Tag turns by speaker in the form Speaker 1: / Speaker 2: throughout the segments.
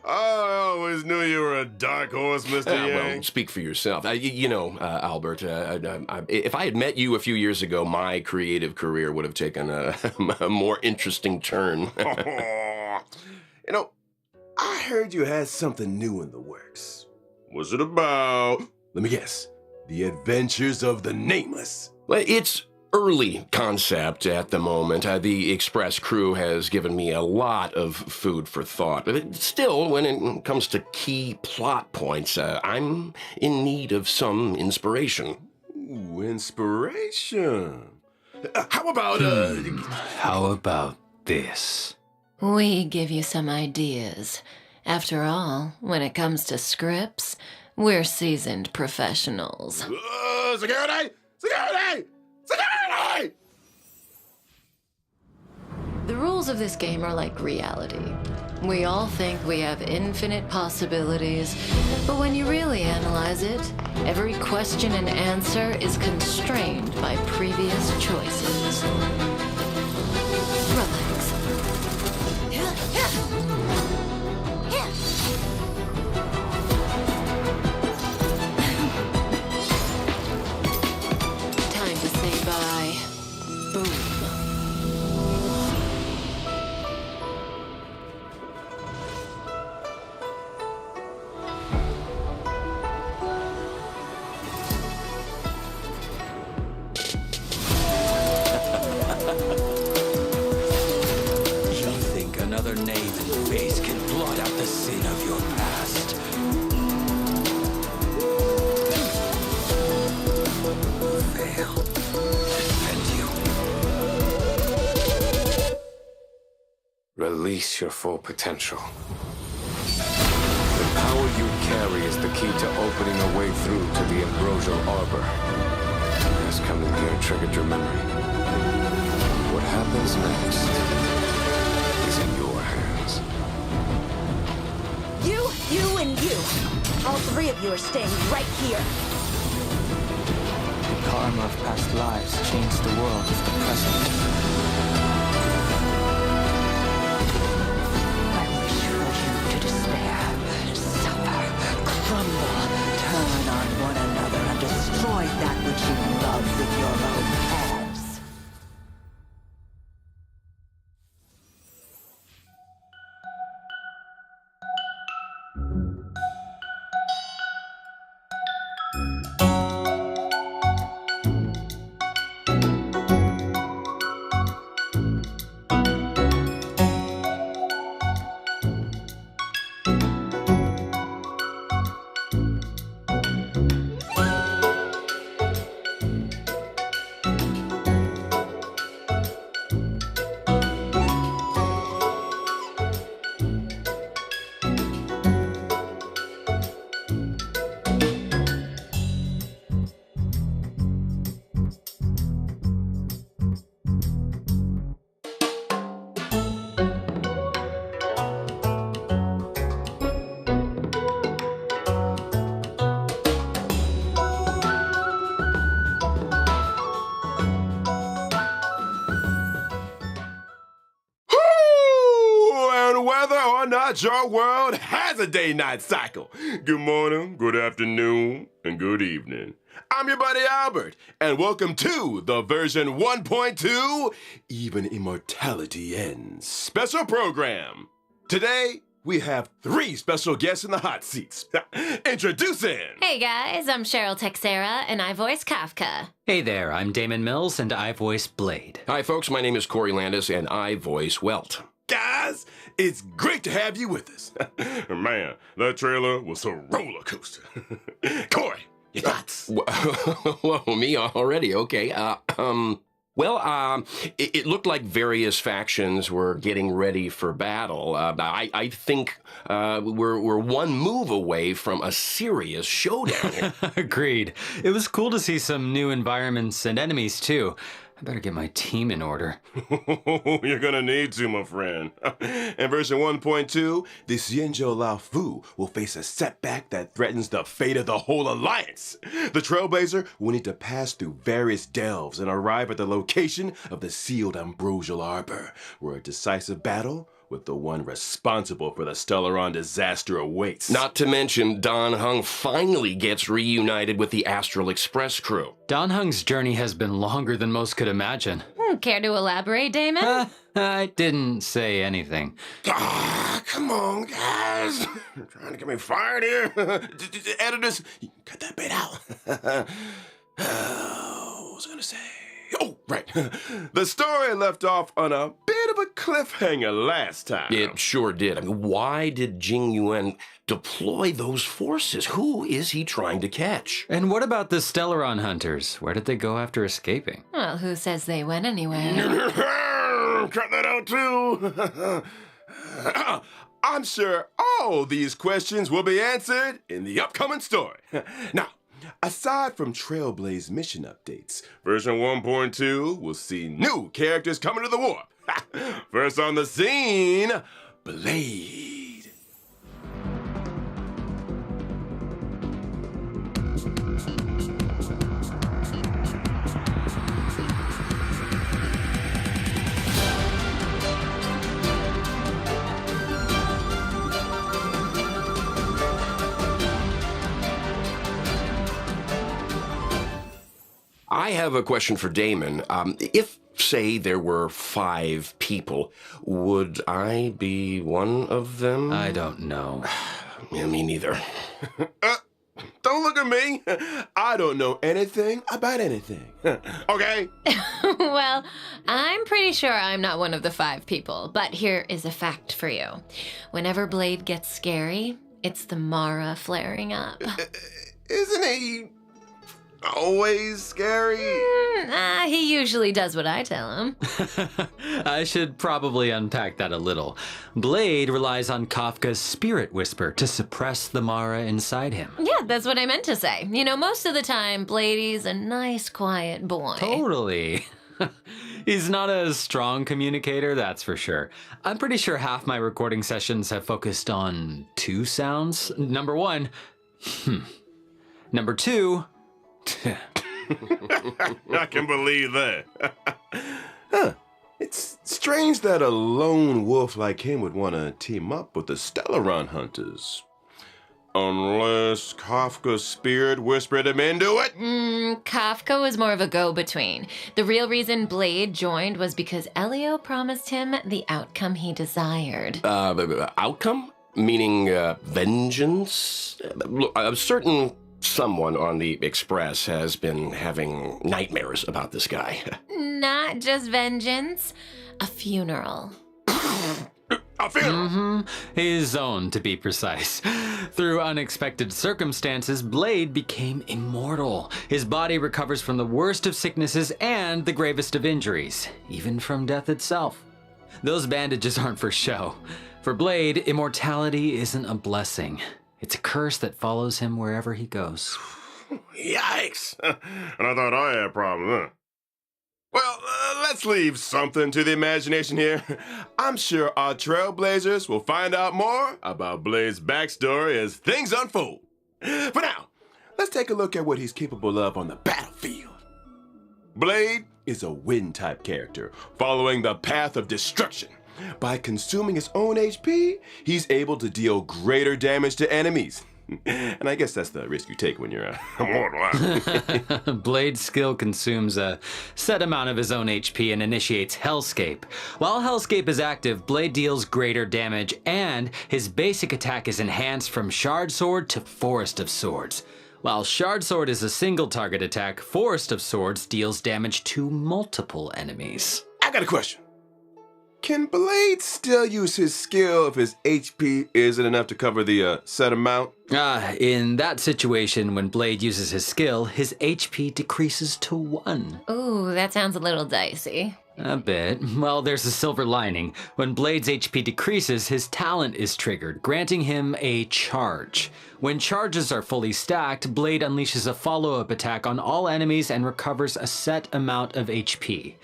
Speaker 1: I always knew you were a dark horse, Mr. Yang.
Speaker 2: Well, speak for yourself. Albert, if I had met you a few years ago, my creative career would have taken a more interesting turn.
Speaker 1: I heard you had something new in the works. What's it about? Let me guess. The Adventures of the Nameless.
Speaker 2: Well, it's early concept at the moment. The Express crew has given me a lot of food for thought. But still, when it comes to key plot points, I'm in need of some inspiration.
Speaker 1: Ooh, inspiration. How about,
Speaker 3: How about this?
Speaker 4: We give you some ideas. After all, when it comes to scripts, we're seasoned professionals.
Speaker 1: Security! Security! Security!
Speaker 4: The rules of this game are like reality. We all think we have infinite possibilities, but when you really analyze it, every question and answer is constrained by previous choices. Relax. Time to say bye. Boom.
Speaker 3: You think another name and face can blot out the sin of your past? Fail. Defend you.
Speaker 5: Release your full potential. The power you carry is the key to opening a way through to the ambrosial arbor. As coming here triggered your memory. What happens next is in your hands.
Speaker 6: You, and you. All three of you are staying right here.
Speaker 7: The karma of past lives changed the world of the present.
Speaker 6: I wish for you to despair, suffer, crumble, turn on one another, and destroy that which you love with your own hands.
Speaker 1: Whether or not your world has a day-night cycle. Good morning, good afternoon, and good evening. I'm your buddy Albert, and welcome to the version 1.2 Even Immortality Ends special program. Today, we have 3 special guests in the hot seats. Introducing...
Speaker 4: Hey guys, I'm Cheryl Texera, and I voice Kafka.
Speaker 3: Hey there, I'm Damon Mills, and I voice Blade.
Speaker 2: Hi, folks. My name is Corey Landis, and I voice Welt.
Speaker 1: Guys, it's great to have you with us. Man, that trailer was a roller coaster. Corey, your thoughts?
Speaker 2: Whoa, me already? Okay. It looked like various factions were getting ready for battle. I think we're one move away from a serious showdown here.
Speaker 3: Agreed. It was cool to see some new environments and enemies, too.
Speaker 7: I better get my team in order.
Speaker 1: You're gonna need to, my friend. In version 1.2, the Xianzhou Lao Fu will face a setback that threatens the fate of the whole alliance. The Trailblazer will need to pass through various delves and arrive at the location of the sealed ambrosial arbor, where a decisive battle with the one responsible for the Stellaron disaster awaits.
Speaker 2: Not to mention, Don Hung finally gets reunited with the Astral Express crew.
Speaker 7: Don Hung's journey has been longer than most could imagine.
Speaker 4: Care to elaborate, Damon?
Speaker 7: I didn't say anything.
Speaker 1: Come on, guys. You're trying to get me fired here. Editors, cut that bit out. What was I gonna say? Oh, right. The story left off on a bit of a cliffhanger last time.
Speaker 2: It sure did. I mean, why did Jing Yuan deploy those forces? Who is he trying to catch?
Speaker 7: And what about the Stellaron hunters? Where did they go after escaping?
Speaker 4: Well, who says they went anywhere?
Speaker 1: Cut that out, too. I'm sure all these questions will be answered in the upcoming story. Now, aside from Trailblaze mission updates, version 1.2 will see new characters coming to the warp. First on the scene, Blade.
Speaker 2: I have a question for Damon. If, say, there were 5 people, would I be one of them?
Speaker 7: I don't know.
Speaker 2: Yeah, me neither.
Speaker 1: Don't look at me. I don't know anything about anything. Okay?
Speaker 4: Well, I'm pretty sure I'm not one of the 5 people, but here is a fact for you. Whenever Blade gets scary, it's the Mara flaring up.
Speaker 1: Isn't he always scary?
Speaker 4: He usually does what I tell him.
Speaker 7: I should probably unpack that a little. Blade relies on Kafka's spirit whisper to suppress the Mara inside him.
Speaker 4: Yeah, that's what I meant to say. You know, most of the time, Bladey's a nice, quiet boy.
Speaker 7: Totally. He's not a strong communicator, that's for sure. I'm pretty sure half my recording sessions have focused on 2 sounds. Number 1, Number 2,
Speaker 1: I can believe that. It's strange that a lone wolf like him would want to team up with the Stellaron hunters. Unless Kafka's spirit whispered him into it?
Speaker 4: Kafka was more of a go-between. The real reason Blade joined was because Elio promised him the outcome he desired.
Speaker 2: Outcome? Meaning vengeance? Look, a certain someone on the Express has been having nightmares about this guy.
Speaker 4: Not just vengeance, a funeral.
Speaker 1: A funeral?
Speaker 7: his own, to be precise. Through unexpected circumstances, Blade became immortal. His body recovers from the worst of sicknesses and the gravest of injuries, even from death itself. Those bandages aren't for show. For Blade, immortality isn't a blessing. It's a curse that follows him wherever he goes.
Speaker 1: Yikes. And I thought I had a problem, huh? Well, let's leave something to the imagination here. I'm sure our Trailblazers will find out more about Blade's backstory as things unfold. For now, let's take a look at what he's capable of on the battlefield. Blade is a wind-type character, following the path of destruction. By consuming his own HP, he's able to deal greater damage to enemies. And I guess that's the risk you take when you're immortal.
Speaker 7: Blade's skill consumes a set amount of his own HP and initiates Hellscape. While Hellscape is active, Blade deals greater damage, and his basic attack is enhanced from Shard Sword to Forest of Swords. While Shard Sword is a single target attack, Forest of Swords deals damage to multiple enemies.
Speaker 1: I got a question. Can Blade still use his skill if his HP isn't enough to cover the set amount?
Speaker 7: In that situation, when Blade uses his skill, his HP decreases to 1.
Speaker 4: Ooh, that sounds a little dicey.
Speaker 7: A bit. Well, there's a silver lining. When Blade's HP decreases, his talent is triggered, granting him a charge. When charges are fully stacked, Blade unleashes a follow-up attack on all enemies and recovers a set amount of HP.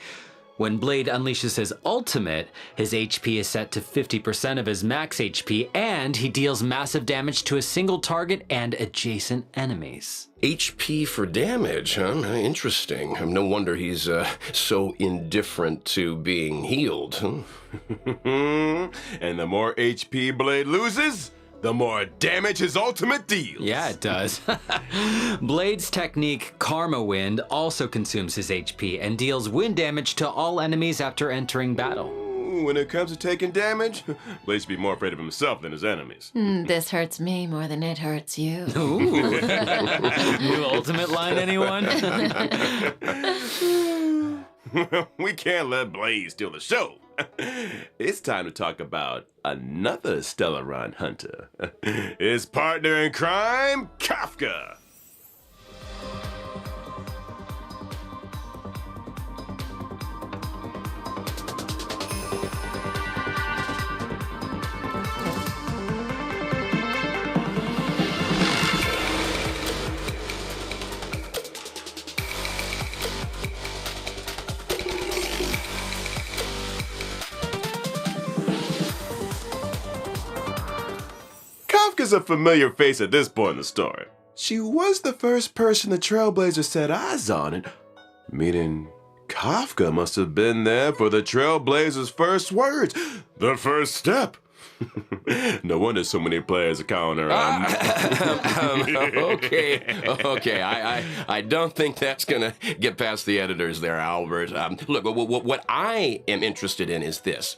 Speaker 7: When Blade unleashes his ultimate, his HP is set to 50% of his max HP, and he deals massive damage to a single target and adjacent enemies.
Speaker 2: HP for damage, huh? Interesting. No wonder he's so indifferent to being healed. Huh?
Speaker 1: And the more HP Blade loses, the more damage his ultimate deals.
Speaker 7: Yeah, it does. Blade's technique, Karma Wind, also consumes his HP and deals wind damage to all enemies after entering battle.
Speaker 1: When it comes to taking damage, Blade should be more afraid of himself than his enemies.
Speaker 4: This hurts me more than it hurts you.
Speaker 7: Ooh. New ultimate line, anyone?
Speaker 1: We can't let Blade steal the show. It's time to talk about another Stellaron hunter. His partner in crime, Kafka. Kafka's a familiar face at this point in the story. She was the first person the Trailblazers set eyes on, and meaning Kafka must have been there for the Trailblazers' first words, the first step. No wonder so many players are calling her.
Speaker 2: Okay. I don't think that's gonna get past the editors there, Albert. Look, what I am interested in is this.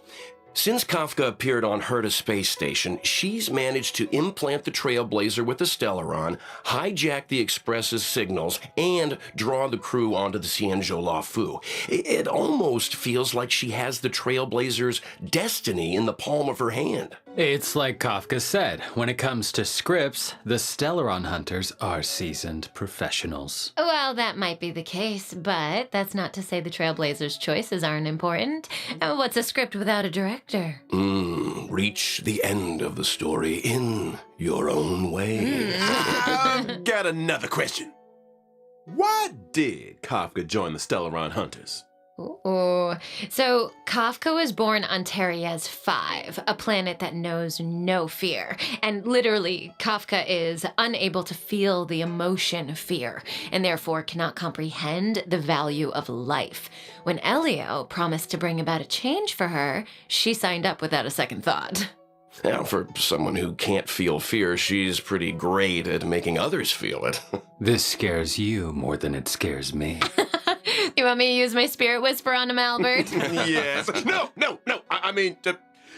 Speaker 2: Since Kafka appeared on Herta Space Station, she's managed to implant the Trailblazer with the Stellaron, hijack the Express's signals, and draw the crew onto the Cienjo La Fu. It almost feels like she has the Trailblazer's destiny in the palm of her hand.
Speaker 7: It's like Kafka said, when it comes to scripts, the Stellaron hunters are seasoned professionals.
Speaker 4: Well, that might be the case, but that's not to say the Trailblazers' choices aren't important. What's a script without a director?
Speaker 2: Reach the end of the story in your own way.
Speaker 1: I've got another question. Why did Kafka join the Stellaron Hunters?
Speaker 4: Ooh. So, Kafka was born on Teriez 5, a planet that knows no fear. And literally, Kafka is unable to feel the emotion fear, and therefore cannot comprehend the value of life. When Elio promised to bring about a change for her, she signed up without a second thought.
Speaker 2: Now, for someone who can't feel fear, she's pretty great at making others feel it.
Speaker 7: This scares you more than it scares me.
Speaker 4: You want me to use my spirit whisper on him, Albert?
Speaker 1: Yes. No. I mean,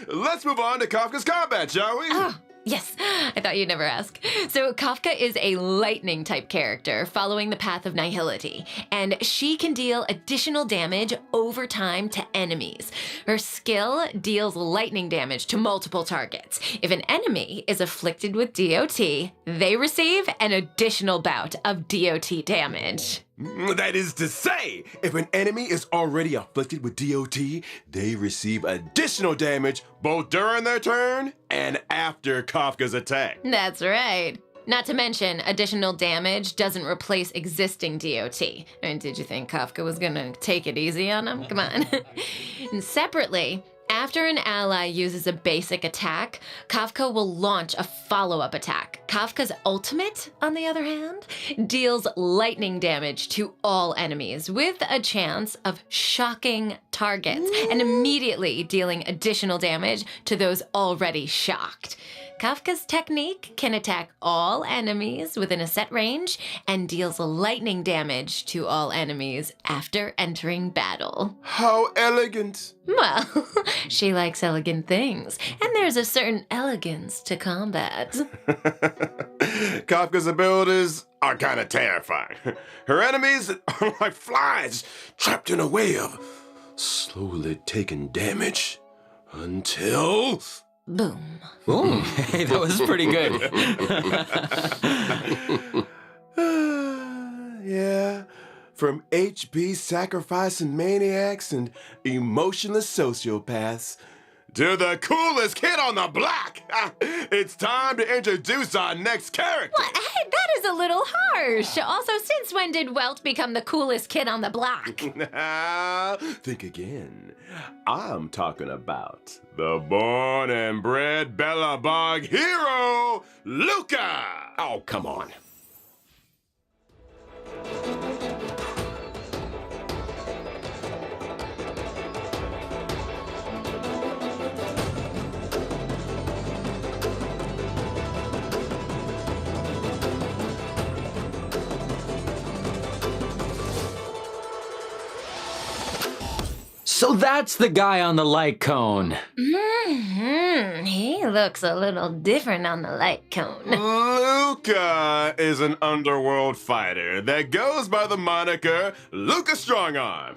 Speaker 1: let's move on to Kafka's combat, shall we?
Speaker 4: Oh, yes. I thought you'd never ask. So Kafka is a lightning-type character following the path of nihility, and she can deal additional damage over time to enemies. Her skill deals lightning damage to multiple targets. If an enemy is afflicted with DOT, they receive an additional bout of DOT damage.
Speaker 1: That is to say, if an enemy is already afflicted with DOT, they receive additional damage both during their turn and after Kafka's attack.
Speaker 4: That's right. Not to mention, additional damage doesn't replace existing DOT. I mean, did you think Kafka was gonna take it easy on him? Come on. And separately, after an ally uses a basic attack, Kafka will launch a follow-up attack. Kafka's ultimate, on the other hand, deals lightning damage to all enemies with a chance of shocking targets and immediately dealing additional damage to those already shocked. Kafka's technique can attack all enemies within a set range and deals lightning damage to all enemies after entering battle.
Speaker 1: How elegant.
Speaker 4: Well, she likes elegant things, and there's a certain elegance to combat.
Speaker 1: Kafka's abilities are kind of terrifying. Her enemies are like flies trapped in a web, slowly taking damage until...
Speaker 4: Boom.
Speaker 7: Ooh, hey, that was pretty good.
Speaker 1: Yeah, From HP sacrificing maniacs and emotionless sociopaths to the coolest kid on the block, it's time to introduce our next character.
Speaker 8: What? Hey, that is a little harsh. Also, since when did Welt become the coolest kid on the block?
Speaker 1: Think again. I'm talking about the born and bred Bellabog hero, Luca!
Speaker 2: Oh, come on.
Speaker 7: So that's the guy on the light cone.
Speaker 8: He looks a little different on the light cone.
Speaker 1: Luca is an underworld fighter that goes by the moniker Luca Strongarm.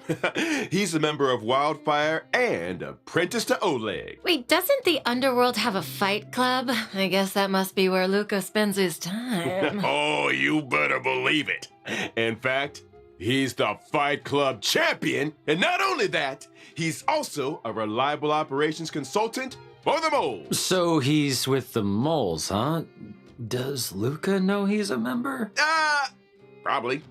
Speaker 1: He's a member of Wildfire and apprentice to Oleg.
Speaker 4: Wait, doesn't the underworld have a fight club? I guess that must be where Luca spends his time.
Speaker 1: Oh, you better believe it. In fact, he's the Fight Club champion, and not only that, he's also a reliable operations consultant for the moles.
Speaker 7: So he's with the moles, huh? Does Luca know he's a member?
Speaker 1: Probably.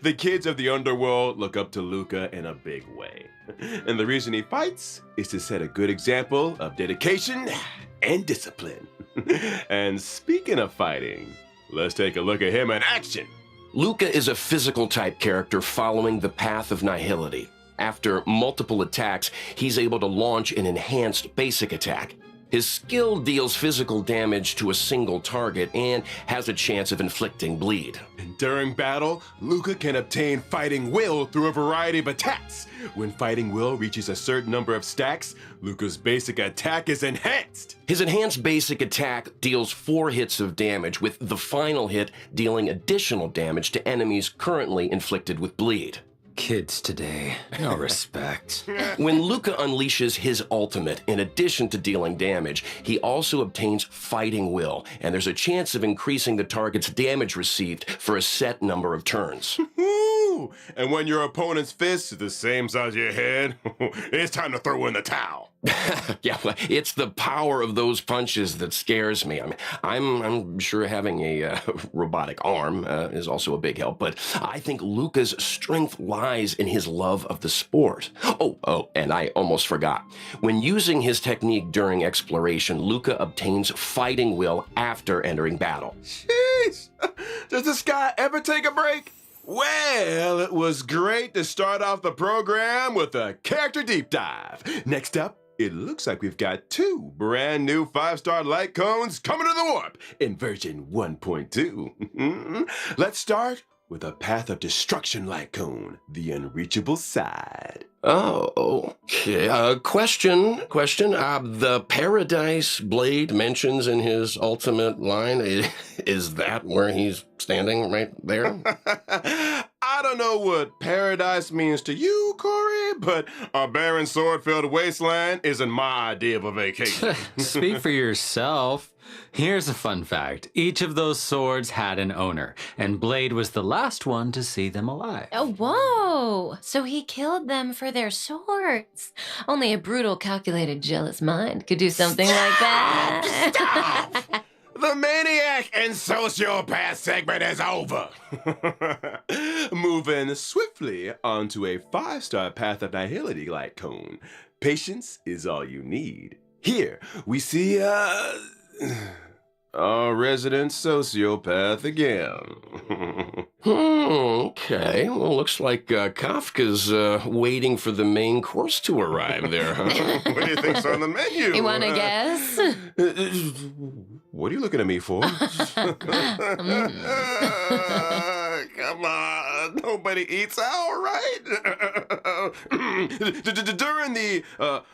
Speaker 1: The kids of the underworld look up to Luca in a big way. And the reason he fights is to set a good example of dedication and discipline. And speaking of fighting, let's take a look at him in action.
Speaker 2: Luca is a physical type character following the path of nihility. After multiple attacks, he's able to launch an enhanced basic attack. His skill deals physical damage to a single target and has a chance of inflicting bleed.
Speaker 1: And during battle, Luca can obtain fighting will through a variety of attacks. When fighting will reaches a certain number of stacks, Luca's basic attack is enhanced.
Speaker 2: His enhanced basic attack deals 4 hits of damage, with the final hit dealing additional damage to enemies currently inflicted with bleed.
Speaker 7: Kids today, no respect.
Speaker 2: When Luca unleashes his ultimate, in addition to dealing damage, he also obtains fighting will, and there's a chance of increasing the target's damage received for a set number of turns.
Speaker 1: Woo! And when your opponent's fist is the same size as your head, it's time to throw in the towel.
Speaker 2: Yeah, well, it's the power of those punches that scares me. I'm sure having a robotic arm is also a big help, but I think Luca's strength lies in his love of the sport. Oh, and I almost forgot. When using his technique during exploration, Luca obtains fighting will after entering battle.
Speaker 1: Jeez! Does this guy ever take a break? Well, it was great to start off the program with a character deep dive. Next up, it looks like we've got 2 brand new 5-star light cones coming to the warp in version 1.2. Let's start with a Path of Destruction light cone, the unreachable side.
Speaker 2: Oh, okay. Question. The Paradise Blade mentions in his ultimate line, is that where he's standing right there?
Speaker 1: I don't know what paradise means to you, Corey, but a barren sword-filled wasteland isn't my idea of a vacation.
Speaker 7: Speak for yourself. Here's a fun fact. Each of those swords had an owner, and Blade was the last one to see them alive.
Speaker 4: Oh, whoa! So he killed them for their swords. Only a brutal, calculated, jealous mind could do something like that.
Speaker 1: Stop! The maniac and sociopath segment is over. Moving swiftly onto a 5-star Path of Nihility light cone. Patience is all you need. Here we see our resident sociopath again.
Speaker 2: Okay. Well, looks like Kafka's waiting for the main course to arrive there, huh?
Speaker 1: What do you think's on the menu?
Speaker 4: You want to guess?
Speaker 1: What are you looking at me for? Come on, nobody eats out, right? During the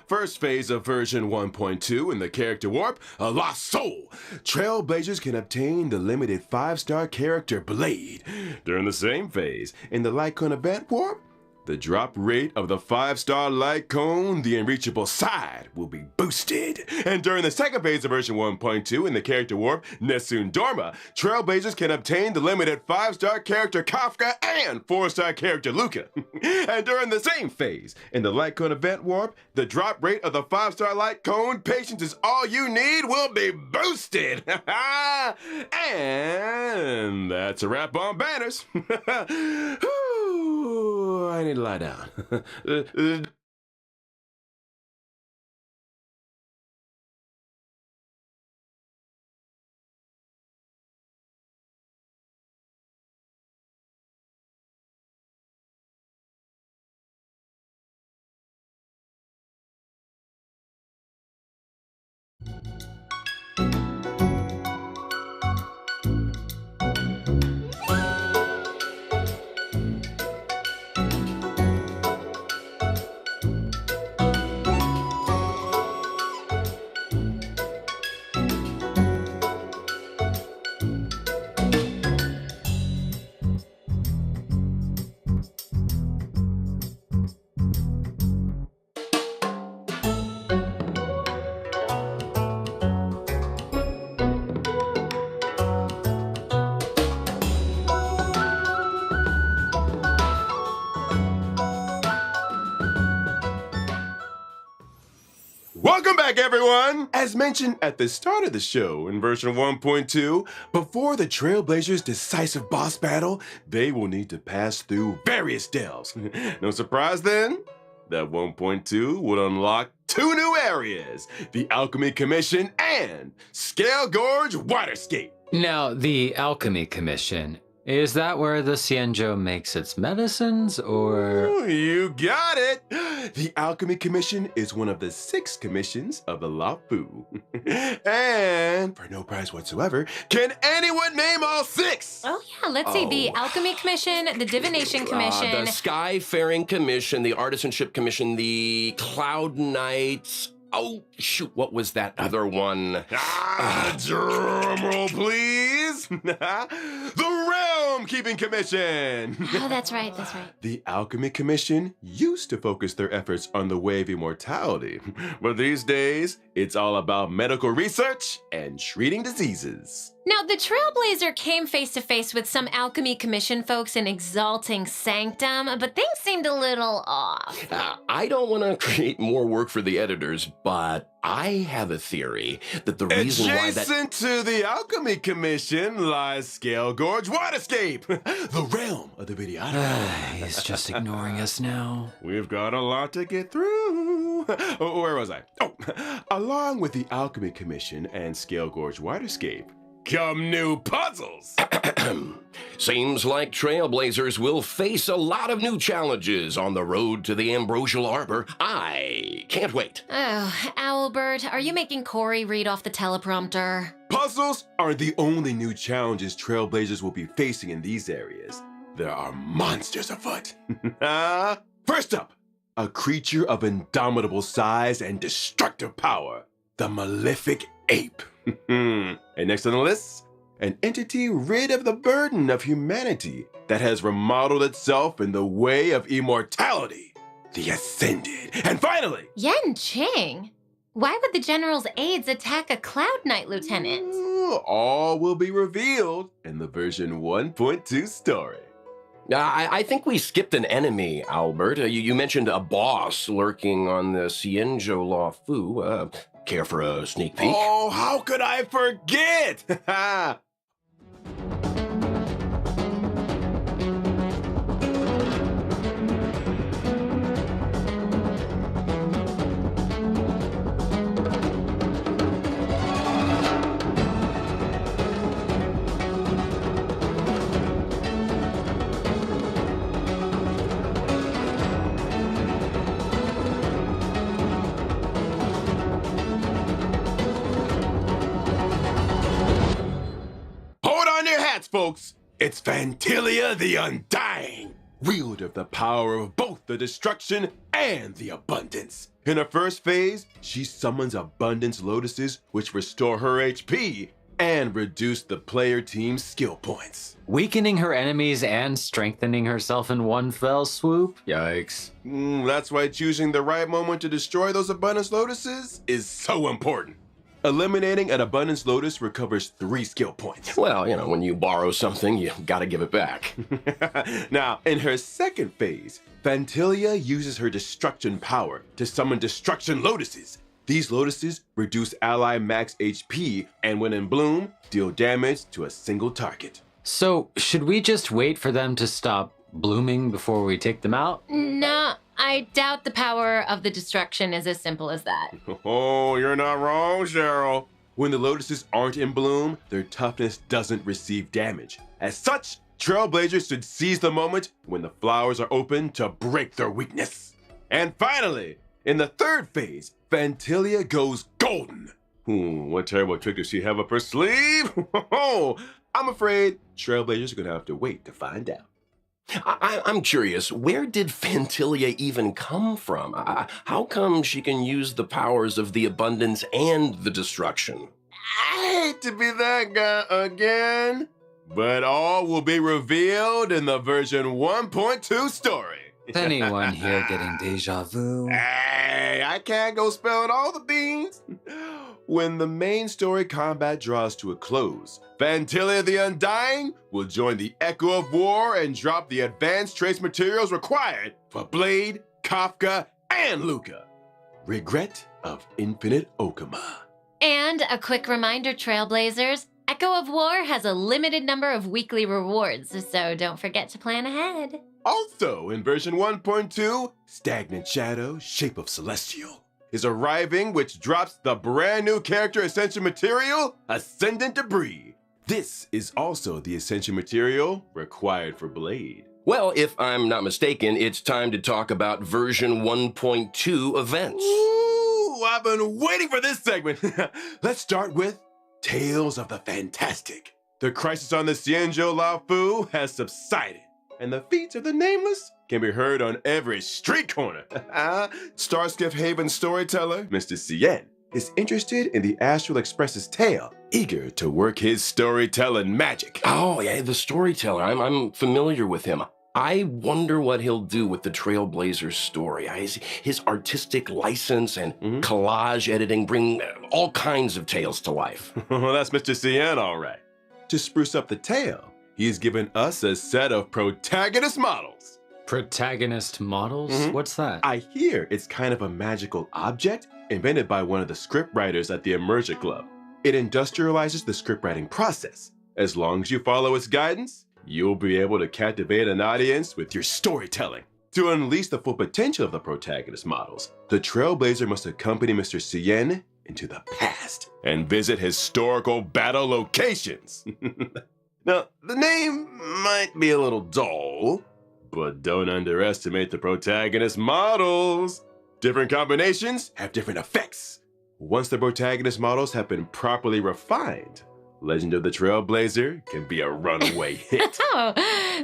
Speaker 1: first phase of version 1.2 in the character warp, a Lost Soul, Trailblazers can obtain the limited 5-star character Blade. During the same phase, in the Lycon event warp, the drop rate of the 5-star light cone, the unreachable side, will be boosted. And during the second phase of version 1.2 in the character warp, Nessun Dorma, Trailblazers can obtain the limited 5-star character Kafka and 4-star character Luca. And during the same phase, in the light cone event warp, the drop rate of the 5-star light cone, patience is all you need, will be boosted. And that's a wrap on banners. Whew, I need to lie down. Welcome back, everyone! As mentioned at the start of the show in version 1.2, before the Trailblazers' decisive boss battle, they will need to pass through various delves. No surprise then, that 1.2 would unlock 2 new areas, the Alchemy Commission and Scale Gorge Waterscape.
Speaker 7: Now, the Alchemy Commission, is that where the Xianzhou makes its medicines, or...?
Speaker 1: Ooh, you got it! The Alchemy Commission is one of the 6 commissions of the Lafu. And, for no prize whatsoever, can anyone name all 6?
Speaker 8: Oh, yeah, let's see. The Alchemy Commission, the Divination Commission.
Speaker 2: The Skyfaring Commission, the Artisanship Commission, the Cloud Knights. Oh, shoot, what was that other one?
Speaker 1: Drum roll, please. The Realm Keeping Commission.
Speaker 8: Oh, that's right, that's right.
Speaker 1: The Alchemy Commission used to focus their efforts on the way of immortality, but these days, it's all about medical research and treating diseases.
Speaker 8: Now, the Trailblazer came face to face with some Alchemy Commission folks in Exalting Sanctum, but things seemed a little off.
Speaker 2: I don't want to create more work for the editors, but I have a theory that the reason why that...
Speaker 1: Adjacent to the Alchemy Commission lies Scale Gorge Waterscape, the realm of the Vidyana.
Speaker 7: He's just ignoring us now.
Speaker 1: We've got a lot to get through. Oh, where was I? Oh, along with the Alchemy Commission and Scale Gorge Waterscape, come new puzzles.
Speaker 2: Seems like Trailblazers will face a lot of new challenges on the road to the Ambrosial Arbor. I can't wait.
Speaker 8: Oh, Owlbert, are you making Corey read off the teleprompter?
Speaker 1: Puzzles aren't the only new challenges Trailblazers will be facing in these areas. There are monsters afoot. First up, a creature of indomitable size and destructive power, the Malefic Ape. And next on the list, an entity rid of the burden of humanity that has remodeled itself in the way of immortality, the Ascended. And finally,
Speaker 8: Yen Qing? Why would the General's aides attack a Cloud Knight lieutenant?
Speaker 1: all will be revealed in the version 1.2 story.
Speaker 2: I think we skipped an enemy, Albert. You mentioned a boss lurking on the Xianzhou Law Fu. Care for a sneak peek?
Speaker 1: Oh, how could I forget? Folks, it's Fantilia the Undying, wielder of the power of both the destruction and the abundance. In her first phase, she summons abundance lotuses which restore her HP and reduce the player team's skill points.
Speaker 7: Weakening her enemies and strengthening herself in one fell swoop? Yikes.
Speaker 1: That's why choosing the right moment to destroy those Abundance Lotuses is so important. Eliminating an Abundance Lotus recovers 3 skill points.
Speaker 2: Well, when you borrow something, you gotta give it back.
Speaker 1: Now, in her second phase, Fantilia uses her Destruction power to summon Destruction Lotuses. These Lotuses reduce ally max HP and when in bloom, deal damage to a single target.
Speaker 7: So, should we just wait for them to stop blooming before we take them out?
Speaker 8: No, I doubt the power of the destruction is as simple as that.
Speaker 1: Oh, you're not wrong, Cheryl. When the Lotuses aren't in bloom, their toughness doesn't receive damage. As such, Trailblazers should seize the moment when the flowers are open to break their weakness. And finally, in the third phase, Fantilia goes golden. What terrible trick does she have up her sleeve? I'm afraid Trailblazers are gonna have to wait to find out.
Speaker 2: I'm curious, where did Fantilia even come from? How come she can use the powers of the abundance and the destruction?
Speaker 1: I hate to be that guy again, but all will be revealed in the version 1.2 story.
Speaker 7: Is anyone here getting deja vu?
Speaker 1: Hey, I can't go spelling all the beans. When the main story combat draws to a close, Fantilia the Undying will join the Echo of War and drop the advanced trace materials required for Blade, Kafka, and Luca. Regret of Infinite Okama.
Speaker 8: And a quick reminder, Trailblazers, Echo of War has a limited number of weekly rewards, so don't forget to plan ahead.
Speaker 1: Also, in version 1.2, Stagnant Shadow, Shape of Celestial, is arriving, which drops the brand new character Ascension material, Ascendant Debris. This is also the Ascension material required for Blade.
Speaker 2: Well, if I'm not mistaken, it's time to talk about version 1.2 events.
Speaker 1: Ooh, I've been waiting for this segment. Let's start with Tales of the Fantastic. The crisis on the Xianzhou Laofu has subsided, and the feats of the Nameless can be heard on every street corner. Starskiff Haven storyteller, Mr. Cien, is interested in the Astral Express's tale, eager to work his storytelling magic.
Speaker 2: Oh, yeah, the storyteller. I'm familiar with him. I wonder what he'll do with the Trailblazers story. His artistic license and collage editing bring all kinds of tales to life.
Speaker 1: Well, that's Mr. Cien, all right. To spruce up the tale, he has given us a set of protagonist models.
Speaker 7: Protagonist models? What's that?
Speaker 1: I hear it's kind of a magical object invented by one of the scriptwriters at the Immersion Club. It industrializes the scriptwriting process. As long as you follow its guidance, you'll be able to captivate an audience with your storytelling. To unleash the full potential of the protagonist models, the Trailblazer must accompany Mr. Cien into the past and visit historical battle locations. Now, the name might be a little dull, but don't underestimate the protagonist models. Different combinations have different effects. Once the protagonist models have been properly refined, Legend of the Trailblazer can be a runaway hit.
Speaker 8: Oh,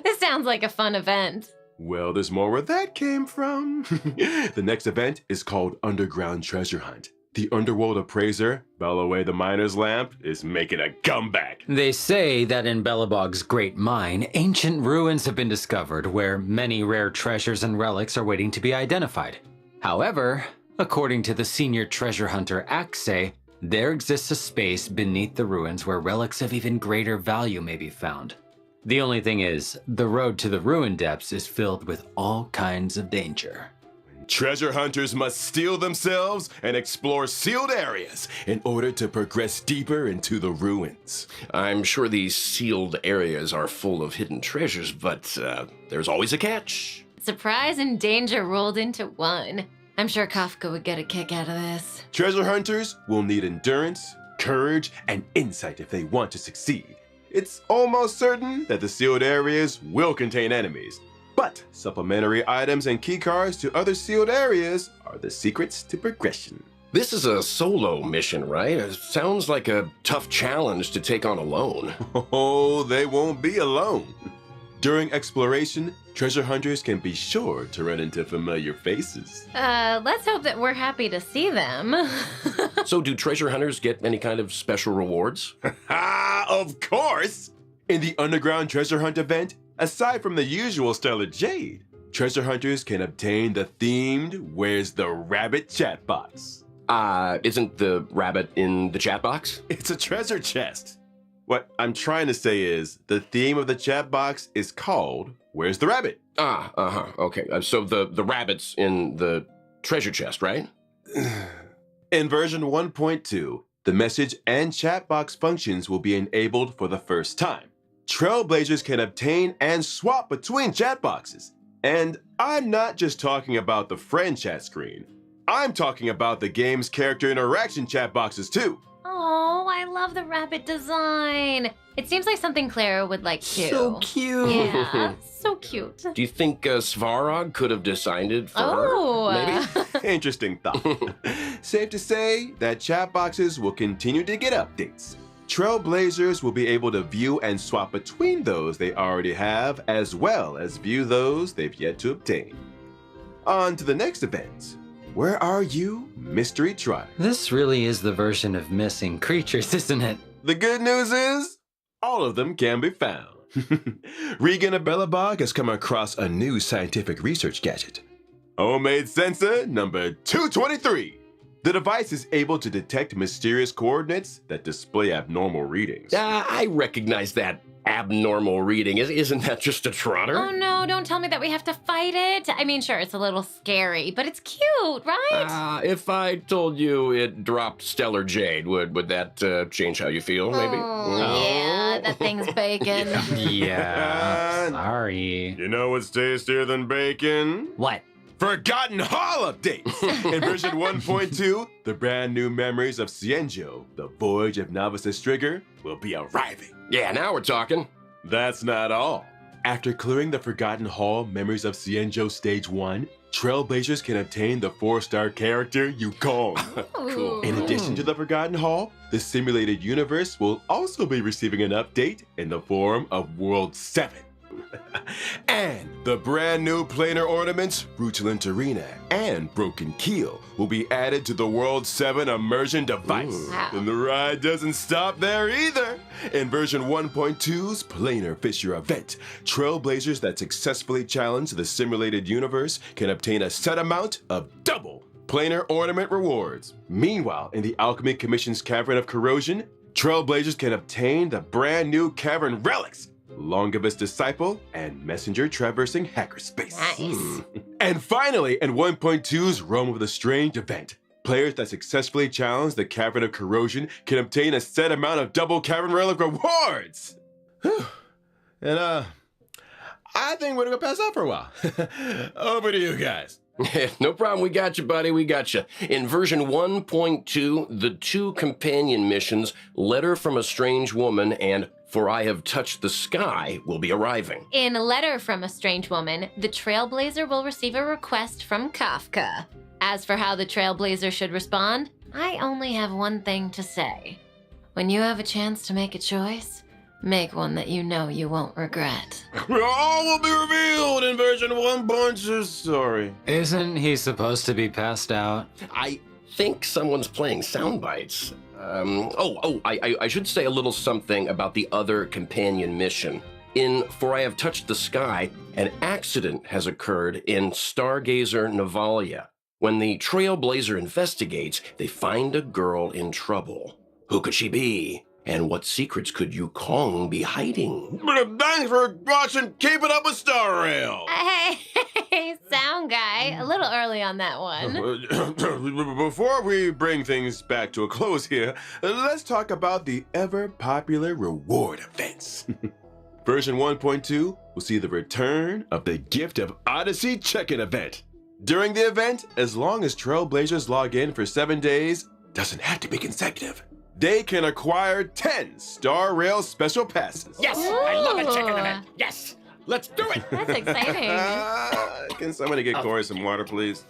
Speaker 8: this sounds like a fun event.
Speaker 1: Well, there's more where that came from. The next event is called Underground Treasure Hunt. The underworld appraiser, Bellaway the Miner's Lamp, is making a comeback.
Speaker 7: They say that in Belobog's great mine, ancient ruins have been discovered where many rare treasures and relics are waiting to be identified. However, according to the senior treasure hunter Axe, there exists a space beneath the ruins where relics of even greater value may be found. The only thing is, the road to the ruin depths is filled with all kinds of danger.
Speaker 1: Treasure hunters must steel themselves and explore sealed areas in order to progress deeper into the ruins.
Speaker 2: I'm sure these sealed areas are full of hidden treasures, but there's always a catch.
Speaker 8: Surprise and danger rolled into one. I'm sure Kafka would get a kick out of this.
Speaker 1: Treasure hunters will need endurance, courage, and insight if they want to succeed. It's almost certain that the sealed areas will contain enemies, but supplementary items and keycards to other sealed areas are the secrets to progression.
Speaker 2: This is a solo mission, right? It sounds like a tough challenge to take on alone.
Speaker 1: Oh, they won't be alone. During exploration, treasure hunters can be sure to run into familiar faces.
Speaker 8: Let's hope that we're happy to see them.
Speaker 2: So do treasure hunters get any kind of special rewards?
Speaker 1: Of course! In the Underground Treasure Hunt event, aside from the usual stellar jade, treasure hunters can obtain the themed Where's the Rabbit chat box.
Speaker 2: Isn't the rabbit in the chat box?
Speaker 1: It's a treasure chest. What I'm trying to say is, the theme of the chat box is called Where's the Rabbit?
Speaker 2: Okay. So the rabbit's in the treasure chest, right?
Speaker 1: In version 1.2, the message and chat box functions will be enabled for the first time. Trailblazers can obtain and swap between chat boxes. And I'm not just talking about the friend chat screen. I'm talking about the game's character interaction chat boxes too.
Speaker 8: Oh, I love the rabbit design. It seems like something Clara would like too.
Speaker 7: So cute.
Speaker 8: Yeah, so cute.
Speaker 2: Do you think Svarog could have designed it for
Speaker 8: Oh.
Speaker 2: her? Maybe?
Speaker 1: Interesting thought. Safe to say that chat boxes will continue to get updates. Trailblazers will be able to view and swap between those they already have, as well as view those they've yet to obtain. On to the next event. Where are you, Mystery Trotter?
Speaker 7: This really is the version of missing creatures, isn't it?
Speaker 1: The good news is, all of them can be found. Regan of Bellabog has come across a new scientific research gadget. Homemade sensor number 223. The device is able to detect mysterious coordinates that display abnormal readings.
Speaker 2: I recognize that abnormal reading. Isn't that just a trotter?
Speaker 8: Oh no, don't tell me that we have to fight it. I mean, sure, it's a little scary, but it's cute, right?
Speaker 2: If I told you it dropped stellar jade, would that change how you feel, maybe?
Speaker 8: Yeah, that thing's bacon.
Speaker 7: Yeah. Sorry.
Speaker 1: You know what's tastier than bacon?
Speaker 7: What?
Speaker 1: Forgotten Hall updates! In version 1.2, the brand new memories of Cienjo, the Voyage of Novice Strigger, will be arriving.
Speaker 2: Yeah, now we're talking.
Speaker 1: That's not all. After clearing the Forgotten Hall Memories of Cienjo Stage 1, Trailblazers can obtain the 4-star character Yukong.
Speaker 8: Cool.
Speaker 1: In addition to the Forgotten Hall, the simulated universe will also be receiving an update in the form of World 7. And the brand new planar ornaments, Rutilant Arena and Broken Keel, will be added to the World 7 immersion device.
Speaker 8: Wow.
Speaker 1: And the ride doesn't stop there either. In version 1.2's Planar Fissure event, Trailblazers that successfully challenge the simulated universe can obtain a set amount of double planar ornament rewards. Meanwhile, in the Alchemy Commission's Cavern of Corrosion, Trailblazers can obtain the brand new Cavern Relics, Longibus Disciple, and Messenger Traversing Hackerspace.
Speaker 8: Nice.
Speaker 1: And finally, in 1.2's Realm of the Strange event, players that successfully challenge the Cavern of Corrosion can obtain a set amount of double Cavern Relic rewards. Whew. And I think we're gonna pass out for a while. Over to you guys.
Speaker 2: No problem. We got you, buddy. We got you. In version 1.2, the 2 companion missions, Letter from a Strange Woman and For I Have Touched the Sky, will be arriving.
Speaker 8: In a letter from a strange woman, the Trailblazer will receive a request from Kafka. As for how the Trailblazer should respond, I only have one thing to say. When you have a chance to make a choice, make one that you know you won't regret.
Speaker 1: All will be revealed in version 1.2. Sorry.
Speaker 7: Isn't he supposed to be passed out?
Speaker 2: I think someone's playing sound bites. I should say a little something about the other companion mission. In For I Have Touched the Sky, an accident has occurred in Stargazer Navalia. When the Trailblazer investigates, they find a girl in trouble. Who could she be? And what secrets could Yukong be hiding?
Speaker 1: Thanks for watching Keep It Up with Star Rail.
Speaker 8: Hey, sound guy, a little early on that one.
Speaker 1: Before we bring things back to a close here, let's talk about the ever-popular reward events. Version 1.2 will see the return of the Gift of Odyssey check-in event. During the event, as long as Trailblazers log in for 7 days, doesn't have to be consecutive, they can acquire 10 Star Rail special passes.
Speaker 2: Yes! I love a chicken event! Yes! Let's do it!
Speaker 8: That's exciting.
Speaker 1: Can somebody get Corey some water, please?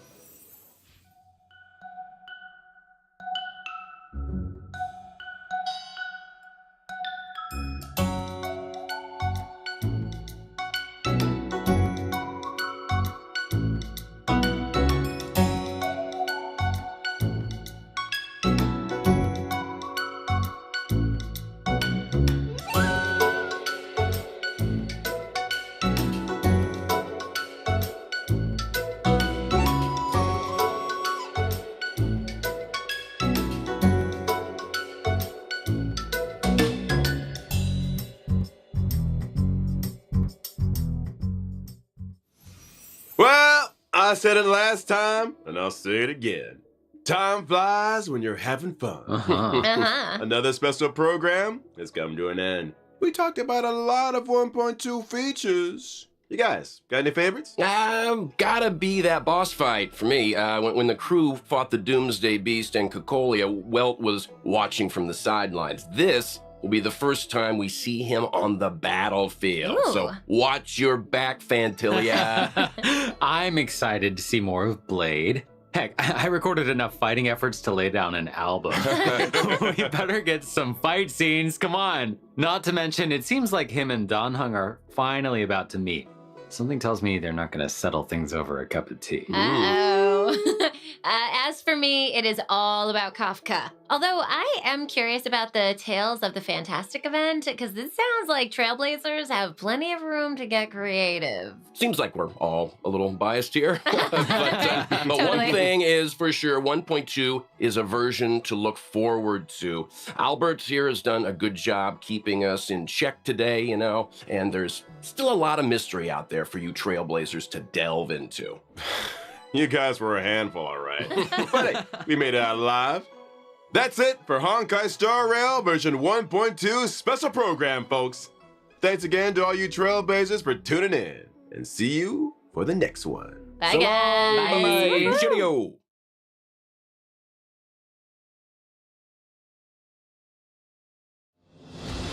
Speaker 1: I said it last time, and I'll say it again. Time flies when you're having fun. Another special program has come to an end. We talked about a lot of 1.2 features. You guys, got any favorites?
Speaker 2: Gotta be that boss fight for me. When the crew fought the Doomsday Beast and Cocolia, Welt was watching from the sidelines. This will be the first time we see him on the battlefield.
Speaker 8: Ooh.
Speaker 2: So watch your back, Fantilia.
Speaker 7: I'm excited to see more of Blade. Heck, I recorded enough fighting efforts to lay down an album. We better get some fight scenes, come on. Not to mention, it seems like him and Dan Hung are finally about to meet. Something tells me they're not gonna settle things over a cup of tea.
Speaker 8: Uh-oh. As for me, it is all about Kafka. Although I am curious about the Tales of the Fantastic event, because this sounds like Trailblazers have plenty of room to get creative.
Speaker 2: Seems like we're all a little biased here. but one
Speaker 8: Totally.
Speaker 2: thing is for sure, 1.2 is a version to look forward to. Albert here has done a good job keeping us in check today, you know, and there's still a lot of mystery out there for you Trailblazers to delve into.
Speaker 1: You guys were a handful, all right. But hey, we made it out alive. That's it for Honkai Star Rail version 1.2 special program, folks. Thanks again to all you Trailblazers for tuning in, and see you for the next one.
Speaker 8: Bye,
Speaker 1: So long.
Speaker 8: guys.
Speaker 2: Bye-bye. Cheerio.